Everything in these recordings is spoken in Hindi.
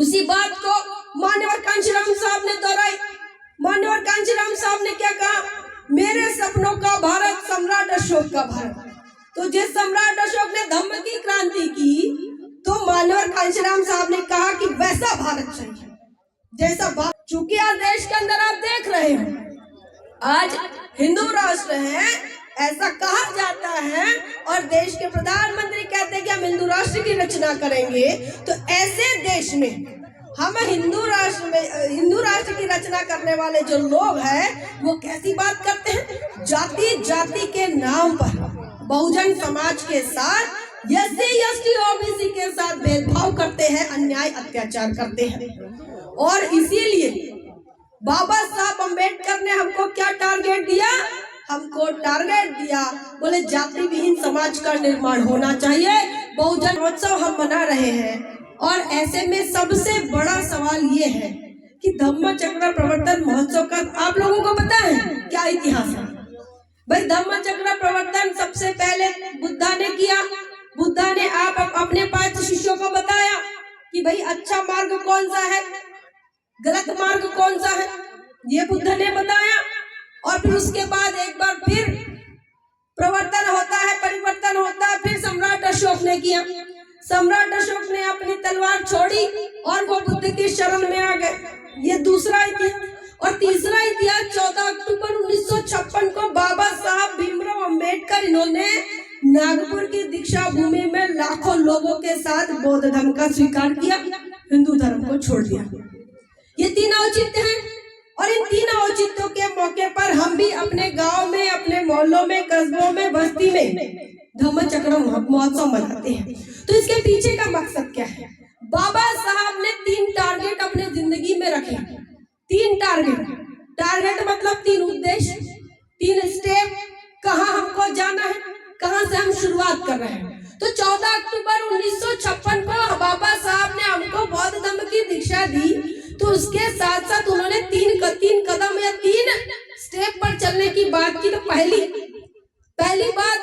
उसी बात को मान्यवर कांशीराम साहब ने दोहराई। मान्यवर कांशीराम साहब ने क्या कहा, मेरे सपनों का भारत सम्राट अशोक का भारत। तो जिस सम्राट अशोक ने धम्म की क्रांति की, तो मान्यवर कांशीराम साहब ने कहा कि वैसा भारत चाहिए जैसा भारत। चूंकि आज देश के अंदर आप देख रहे हो, आज हिंदू राष्ट्र है ऐसा कहा जाता है, और देश के प्रधानमंत्री कहते हैं कि हम हिंदू राष्ट्र की रचना करेंगे। तो ऐसे देश में हम हिंदू राष्ट्र की रचना करने वाले जो लोग हैं वो कैसी बात करते हैं, जाति जाति के नाम पर बहुजन समाज के साथ, SC ST OBC के साथ भेदभाव करते हैं, अन्याय अत्याचार करते हैं। और इसीलिए बाबा साहब अम्बेडकर ने हमको क्या टारगेट दिया, हमको टारगेट दिया, बोले जाति विहीन समाज का निर्माण होना चाहिए। बहुजन महोत्सव हम मना रहे हैं, और ऐसे में सबसे बड़ा सवाल ये है कि धम्म चक्र प्रवर्तन महोत्सव का आप लोगों को पता है क्या इतिहास है? भाई धम्म चक्र प्रवर्तन सबसे पहले बुद्धा ने किया। बुद्धा ने आप अपने 5 शिष्यों को बताया कि भाई अच्छा मार्ग कौन सा है, गलत मार्ग कौन सा है, ये बुद्ध ने बताया। और फिर उसके बाद एक बार फिर प्रवर्तन होता है, परिवर्तन होता है, फिर सम्राट अशोक ने किया। सम्राट अशोक ने अपनी तलवार छोड़ी और वो बुद्ध की शरण में आ गए। ये दूसरा इतिहास। और तीसरा इतिहास 14 अक्टूबर 1956 को बाबा साहब भीमराव अंबेडकर, इन्होंने नागपुर की दीक्षा भूमि में लाखों लोगों के साथ बौद्ध धर्म का स्वीकार किया, हिंदू धर्म को छोड़ दिया। ये 3 औचित्य हैं, और इन 3 औचित्यों के मौके पर हम भी अपने गांव में, अपने मोहल्लों में, कस्बों में, बस्ती में धम्म चक्र महोत्सव मनाते हैं। तो इसके पीछे का मकसद क्या है? बाबा साहब ने 3 टारगेट अपने जिंदगी में रखे। 3 टारगेट मतलब 3 उद्देश्य, 3 स्टेप, कहाँ हमको जाना है, कहाँ से हम शुरुआत कर रहे हैं। तो 14 अक्टूबर 1956 को बाबा साहब ने हमको बौद्ध धर्म की दीक्षा दी। तो उसके साथ साथ उन्होंने 3 कदम या 3 स्टेप पर चलने की बात की। तो पहली बात,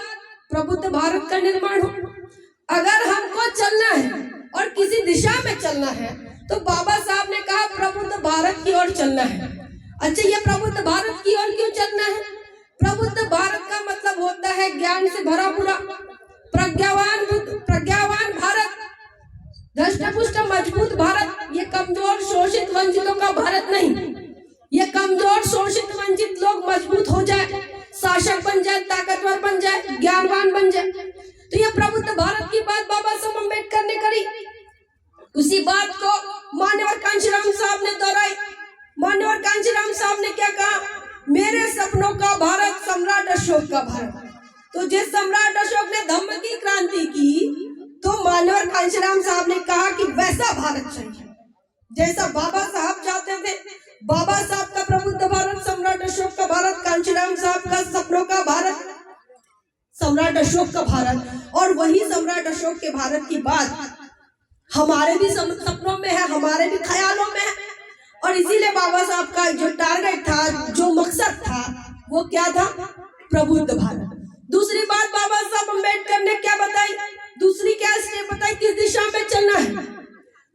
प्रबुद्ध भारत का निर्माण हो। अगर हमको चलना है और किसी दिशा में चलना है, तो बाबा साहब ने कहा प्रबुद्ध भारत की ओर चलना है। अच्छा, ये प्रबुद्ध भारत की ओर क्यों चलना है? प्रबुद्ध भारत का मतलब होता है ज्ञान से भरा पूरा, प्रज्ञावान भारत, धष्टपुष्ट मजबूत भारत। ये कमजोर शोषित वंचितों का भारत नहीं। ये कमजोर शोषित वंचित लोग मजबूत हो जाए, शासक बन जाए, ताकतवर बन जाए, ज्ञानवान बन जाए। तो ये प्रबुद्ध भारत की बात बाबा साहब अम्बेडकर ने करी। उसी बात को मान्यवर कांशीराम साहब ने दोहराई। मान्यवर कांशीराम साहब ने क्या कहा, मेरे सपनों का भारत सम्राट अशोक का भारत। तो जिस सम्राट अशोक ने धम्म की क्रांति की, तो मान्यवर कांशीराम साहब ने कहा कि वैसा भारत चाहिए जैसा बाबा साहब चाहते थे। बाबा साहब का प्रबुद्ध भारत, सम्राट अशोक का भारत, कांशीराम साहब का सपनों का भारत, सम्राट अशोक का भारत। और वही सम्राट अशोक के भारत की बात हमारे भी सपनों में है, हमारे भी ख्यालों में है। और इसीलिए बाबा साहब का जो टारगेट था, जो मकसद था, वो क्या था? प्रबुद्ध भारत। दूसरी बात बाबा साहब अम्बेडकर ने क्या बताई? दूसरी क्या स्टेप बताई, किस दिशा में चलना है?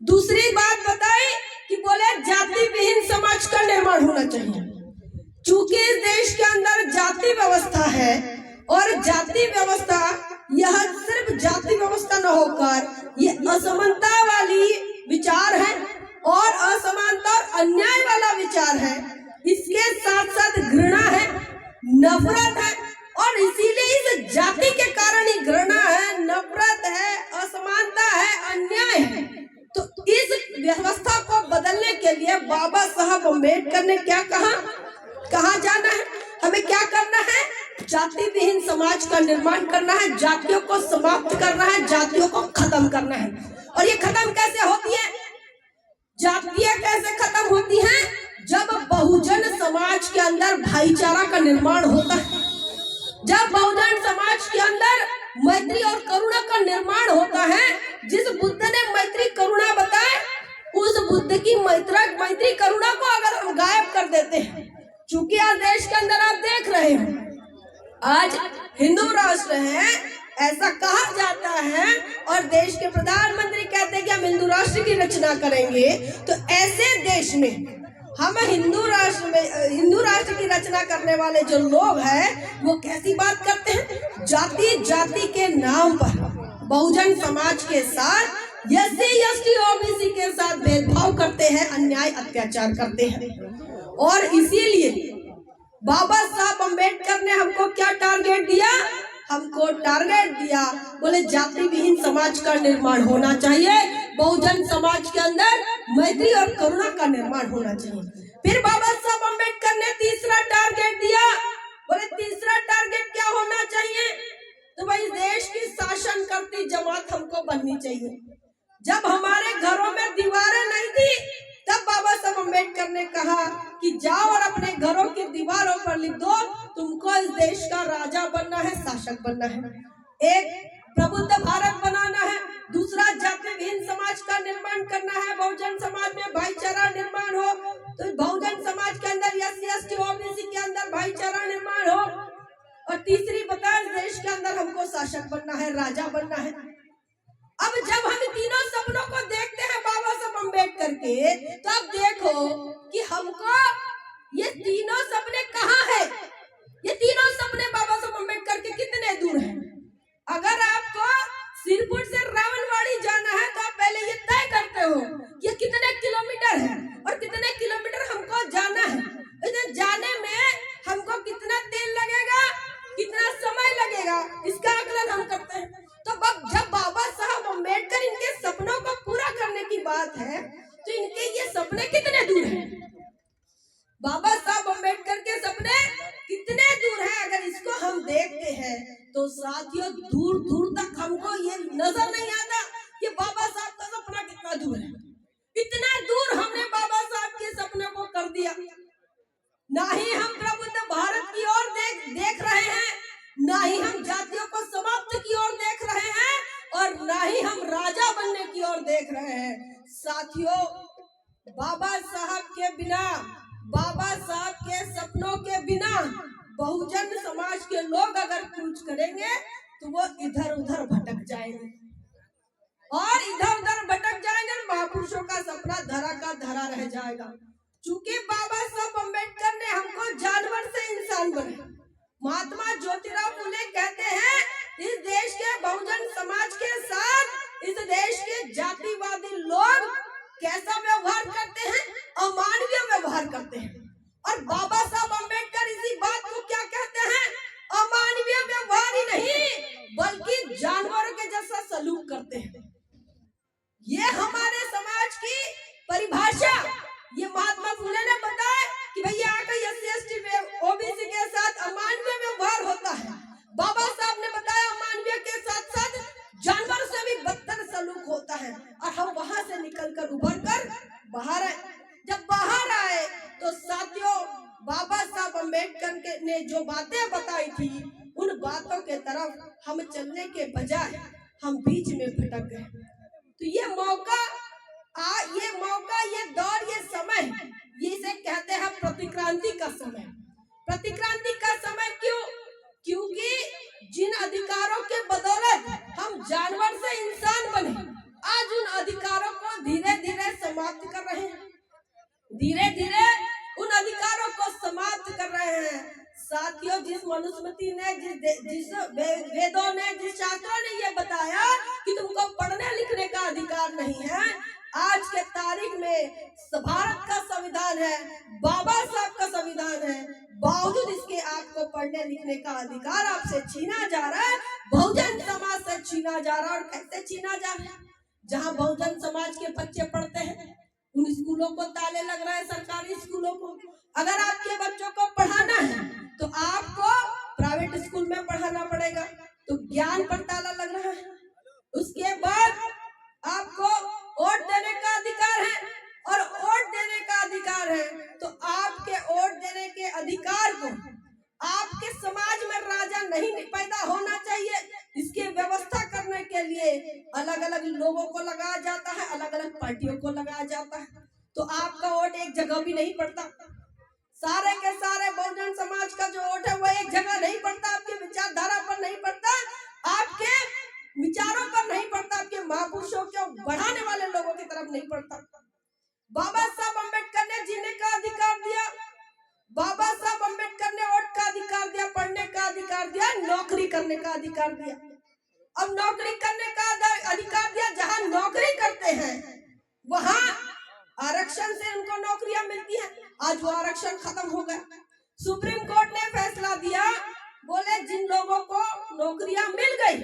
दूसरी बात बताई कि बोले जाति विहीन समाज का निर्माण होना चाहिए। चूंकि इस देश के अंदर जाति व्यवस्था है, और जाति व्यवस्था यह सिर्फ जाति व्यवस्था न होकर ये असमानता वाली विचार है, और असमानता और अन्याय वाला विचार है। इसके साथ साथ घृणा है, नफरत है, और इसीलिए इस जाति के कारण ही घृणा है, नफरत है, असमानता है, अन्याय है। तो इस व्यवस्था को बदलने के लिए बाबा साहब अम्बेडकर ने क्या कहा, कहाँ जाना है, हमें क्या करना है? जाति विहीन समाज का निर्माण करना है, जातियों को समाप्त करना है, जातियों को खत्म करना है। और ये खत्म कैसे होती है? जातियां कैसे खत्म होती हैं? जब बहुजन समाज के अंदर भाईचारा का निर्माण होता है, जब बहुजन समाज के अंदर मैत्री और करुणा का निर्माण होता है। जिस बुद्ध ने मैत्री करुणा बताए, उस बुद्ध की मैत्री करुणा को अगर हम गायब कर देते हैं, चूंकि आज देश के अंदर आप देख रहे हो, आज हिंदू राष्ट्र है ऐसा कहा जाता है, और देश के प्रधानमंत्री कहते हैं कि हम हिंदू राष्ट्र राष्ट्र की रचना करेंगे तो ऐसे देश में हम हिंदू राष्ट्र की रचना करने वाले जो लोग हैं वो कैसी बात करते हैं, जाति जाति के नाम पर बहुजन समाज के साथ, SC ST OBC के साथ भेदभाव करते हैं, अन्याय अत्याचार करते हैं। और इसीलिए बाबा साहब अम्बेडकर ने हमको क्या टारगेट दिया, हमको टारगेट दिया, बोले जाति विहीन समाज का निर्माण होना चाहिए, बहुजन समाज के अंदर मैत्री और करुणा का निर्माण होना चाहिए। फिर बाबा साहब अम्बेडकर ने तीसरा टारगेट दिया, बोले तीसरा टारगेट क्या होना चाहिए, तो भाई देश की शासन करती जमात हमको बननी चाहिए। जब हमारे घरों में दीवारें नहीं थी तब बाबा साहब अम्बेडकर ने कहा कि जाओ और अपने घरों की दीवारों पर लिख दो, तुमको इस देश का राजा बनना है, शासक बनना है। एक प्रबुद्ध भारत बनाना है, दूसरा जाति विहीन समाज का निर्माण करना है, बहुजन समाज में भाईचारा निर्माण हो, तो बहुजन समाज के अंदर SC ST OBC के अंदर भाईचारा निर्माण हो, और तीसरी बता देश के अंदर हमको शासक बनना है, राजा बनना है। अब जब हम तीनों सपनों को देखते हैं बाबा साहब अम्बेडकर के, तो अब देखो कि हमको ये तीनों सपने कहाँ है, ये तीनों सपने बाबा साहब अम्बेडकर के कितने दूर हैं। अगर आपको सिरपुर से रावणवाड़ी जाना है तो आप पहले ये तय करते हो कि ये कितने किलोमीटर है और कितने किलोमीटर हमको जाना है, इधर जाने में हमको कितना तेल लगेगा, कितना समय लगेगा, इसका आकलन हम करते हैं। तो जब बाबा साहब अम्बेडकर इनके सपनों को पूरा करने की बात है तो इनके ये सपने कितने दूर हैं, बाबा साहब अम्बेडकर के सपने कितने दूर हैं। अगर इसको हम देखते हैं तो साथियों दूर दूर तक हमको ये नजर नहीं आता कि बाबा साहब का सपना कितना दूर है। इतना दूर हमने बाबा साहब के सपने को कर दिया। ना ही हम प्रबुद्ध भारत की ओर देख रहे हैं, ना ही हम जातियों को समाप्त की ओर देख रहे हैं, और ना ही हम राजा बनने की ओर देख रहे हैं। साथियों बाबा साहब के बिना, बाबा साहब के सपनों के बिना बहुजन समाज के लोग अगर कूच करेंगे तो वो इधर उधर भटक जाएंगे, और इधर उधर भटक जाएंगे, महापुरुषों का सपना धरा का धरा रह जाएगा। चूंकि बाबा साहब अम्बेडकर ने हमको जानवर से इंसान बनाया। महात्मा ज्योतिराव फुले कहते हैं इस देश के बहुजन समाज के साथ इस देश के जातिवादी लोग कैसा व्यवहार करते हैं, अमानवीय व्यवहार करते हैं। और बाबा साहब अम्बेडकर इसी बात को क्या कहते हैं, अमानवीय व्यवहार ही नहीं बल्कि जानवरों के जैसा सलूक करते हैं। ये हमारे समाज की परिभाषा, ये महात्मा फुले ने बताया कि भैया आकर SC ST OBC के साथ अमानवीय व्यवहार होता है। बाबा साहब ने बताया अमानवीय के साथ साथ जानवर से भी बदतर सलूक होता है, और हम वहां से निकलकर उभर कर बाहर आए। जब बाहर आए तो साथियों बाबा साहब अम्बेडकर ने जो बातें बताई थी उन बातों के तरफ हम चलने के बजाय हम बीच में भटक गए। तो ये मौका, ये दौर, ये समय, ये इसे कहते हैं प्रतिक्रांति का समय। प्रतिक्रांति का समय क्यों? क्योंकि जिन अधिकारों के बदौलत हम जानवर से इंसान बने, आज उन अधिकारों को धीरे धीरे समाप्त कर रहे हैं, धीरे धीरे उन अधिकारों को समाप्त कर रहे हैं। साथियों जिस मनुस्मृति ने, जिस वेदों ने, जिस शास्त्रों ने ये बताया कि तुमको पढ़ने लिखने का अधिकार नहीं है, आज के तारीख में भारत का संविधान है, बाबा साहब का संविधान है, बावजूद इसके आपको पढ़ने लिखने का अधिकार आपसे छीना जा रहा है, बहुजन समाज से छीना जा रहा है। और कैसे छीना जा रहा है? जहाँ बहुजन समाज के बच्चे पढ़ते हैं उन स्कूलों को ताले लग रहे हैं, सरकारी स्कूलों को। अगर आपके बच्चों को पढ़ाना है तो आपको प्राइवेट स्कूल में पढ़ाना पड़ेगा, तो ज्ञान पर ताला लग रहा है। उसके बाद आपको वोट देने का अधिकार है, और वोट देने का अधिकार है तो आपके वोट देने के अधिकार को आपके समाज में राजा नहीं पैदा होना चाहिए, इसकी व्यवस्था करने के लिए अलग अलग लोगों को लगाया जाता है, अलग अलग पार्टियों को लगाया जाता है। तो आपका वोट एक जगह भी नहीं पड़ता, सारे के सारे बहुजन समाज का जो वोट है वो एक जगह नहीं पड़ता, आपके विचारधारा पर नहीं पड़ता, आपके विचारों पर नहीं पड़ता, आपके महापुरुषों को बढ़ाने वाले लोगों की तरफ नहीं पड़ता। बाबा साहब अम्बेडकर ने जीने का अधिकार दिया, बाबा साहब अम्बेडकर ने वोट का अधिकार दिया, पढ़ने का अधिकार दिया, नौकरी करने का अधिकार दिया। अब नौकरी करने का अधिकार दिया, जहां नौकरी करते हैं वहां आरक्षण से उनको नौकरियां मिलती हैं। आज वो आरक्षण खत्म हो गया। सुप्रीम कोर्ट ने फैसला दिया, बोले जिन लोगों को नौकरियां मिल गई,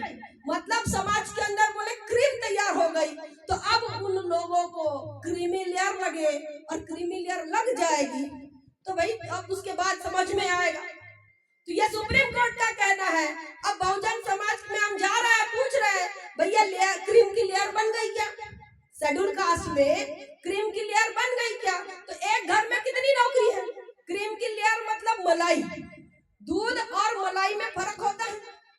मतलब समाज के अंदर बोले क्रीम तैयार हो गई, तो अब उन लोगों को क्रीमी लेयर लगे, और क्रीमी लेयर लग जाएगी तो भाई अब उसके बाद समझ में आएगा। तो ये सुप्रीम कोर्ट का कहना है। अब बहुजन समाज में हम जा रहे हैं, पूछ रहे हैं भैया क्रीम की लेयर बन गई क्या? शेड्यूल कास्ट में क्रीम की लेयर बन गई क्या? तो एक घर में कितनी नौकरी है? क्रीम की लेयर मतलब मलाई। दूध और मलाई में फर्क होता है।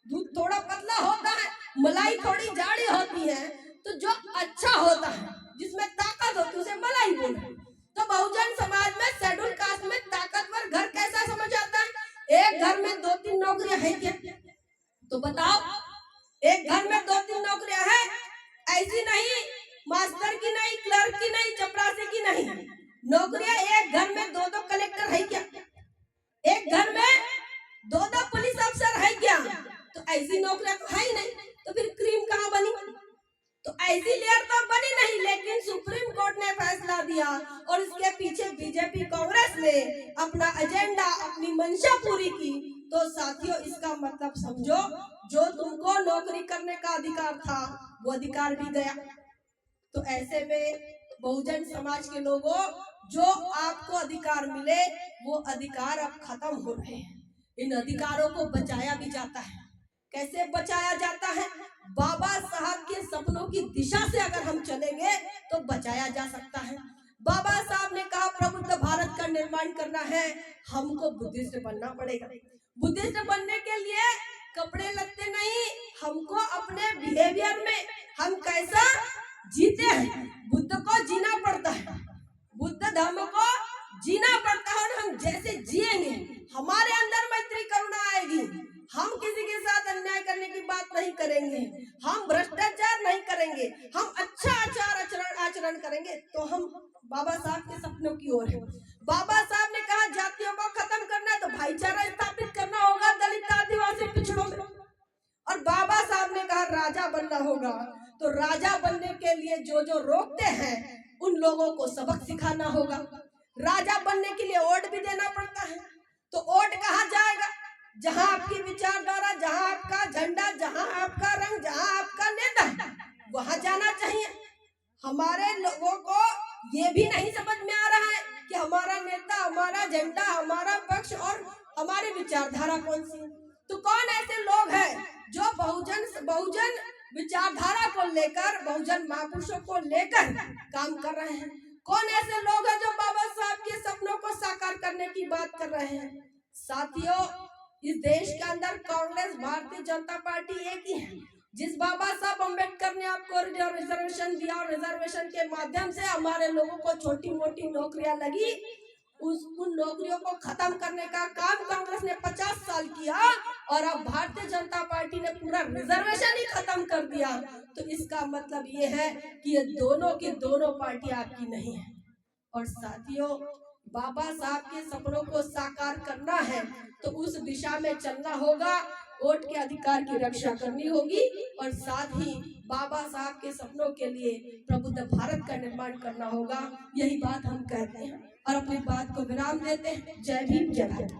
दूध थोड़ा पतला होता है, मलाई थोड़ी जाड़ी होती है। तो जो अच्छा होता है, जिसमें ताकत होती है, उसे मलाई बोलते हैं। तो बहुजन समाज में शेड्यूल कास्ट में ताकतवर घर कैसा समझ आता है? एक घर में 2-3 नौकरियां है क्या? तो बताओ, एक घर में 2-3 नौकरियां है? ऐसी नहीं, मास्टर की नहीं, क्लर्क की नहीं, चपरासी की नहीं, नौकरियां एक घर में 2-2 कलेक्टर है क्या? एक घर में 2-2 पुलिस अफसर है क्या? तो ऐसी नौकरियां तो है ही नहीं। तो फिर क्रीम कहाँ बनी? तो ऐसी लेयर तो बनी नहीं। लेकिन सुप्रीम कोर्ट ने फैसला दिया और इसके पीछे बीजेपी कांग्रेस ने अपना एजेंडा, अपनी मंशा पूरी की। तो साथियों, इसका मतलब समझो, जो तुमको नौकरी करने का अधिकार था वो अधिकार भी गया। तो ऐसे में बहुजन समाज के लोगों, जो आपको अधिकार मिले वो अधिकार अब खत्म हो रहे हैं। इन अधिकारों को बचाया भी जाता है। कैसे बचाया जाता है? बाबा साहब के सपनों की दिशा से अगर हम चलेंगे तो बचाया जा सकता है। बाबा साहब ने कहा प्रबुद्ध भारत का निर्माण करना है, हमको बुद्धिस्ट बनना पड़ेगा। बुद्धिस्ट बनने के लिए कपड़े लगते नहीं, हमको अपने बिहेवियर में हम कैसा जीते हैं, बुद्ध को जीना पड़ता है। बुद्ध धर्म को जीना पड़ता है, और हम जैसे जिएंगे हमारे अंदर मैत्री करुणा आएगी। हम किसी के साथ अन्याय करने की बात नहीं करेंगे, हम भ्रष्टाचार नहीं करेंगे, हम अच्छा आचरण करेंगे, तो हम बाबा साहब के सपनों की ओर है। बाबा साहब ने कहा जातियों को खत्म करना है तो भाईचारा स्थापित करना होगा दलित, आदिवासी, पिछड़ों में। और बाबा साहब ने कहा राजा बनना होगा, तो राजा बनने के लिए जो जो रोकते हैं उन लोगों को सबक सिखाना होगा। राजा बनने के लिए वोट भी देना पड़ता है। तो वोट कहाँ जाएगा? जहां आपकी विचारधारा, जहां आपका झंडा, जहां आपका रंग, जहां आपका नेता, वहां जाना चाहिए। हमारे लोगों को ये भी नहीं समझ में आ रहा है कि हमारा नेता, हमारा झंडा, हमारा पक्ष और हमारी विचारधारा कौन सी है। तो कौन ऐसे लोग हैं जो बहुजन विचारधारा को लेकर, बहुजन महापुरुषों को लेकर काम कर रहे हैं? कौन ऐसे लोग हैं जो बाबा साहब के सपनों को साकार करने की बात कर रहे हैं? साथियों, इस देश के अंदर कांग्रेस, भारतीय जनता पार्टी एक ही है। जिस बाबा साहब अम्बेडकर ने आपको रिजर्वेशन दिया और रिजर्वेशन के माध्यम से हमारे लोगों को छोटी मोटी नौकरियां लगी, उन नौकरियों को खत्म करने का काम कांग्रेस ने 50 साल किया, और अब भारतीय जनता पार्टी ने पूरा रिजर्वेशन ही खत्म कर दिया। तो इसका मतलब ये है कि ये दोनों की दोनों पार्टी आपकी नहीं है। और साथियों, बाबा साहब के सपनों को साकार करना है तो उस दिशा में चलना होगा, वोट के अधिकार की रक्षा करनी होगी, और साथ ही बाबा साहब के सपनों के लिए प्रबुद्ध भारत का निर्माण करना होगा। यही बात हम कहते हैं और अपनी बात को विराम देते हैं। जय भीम, जय भारत।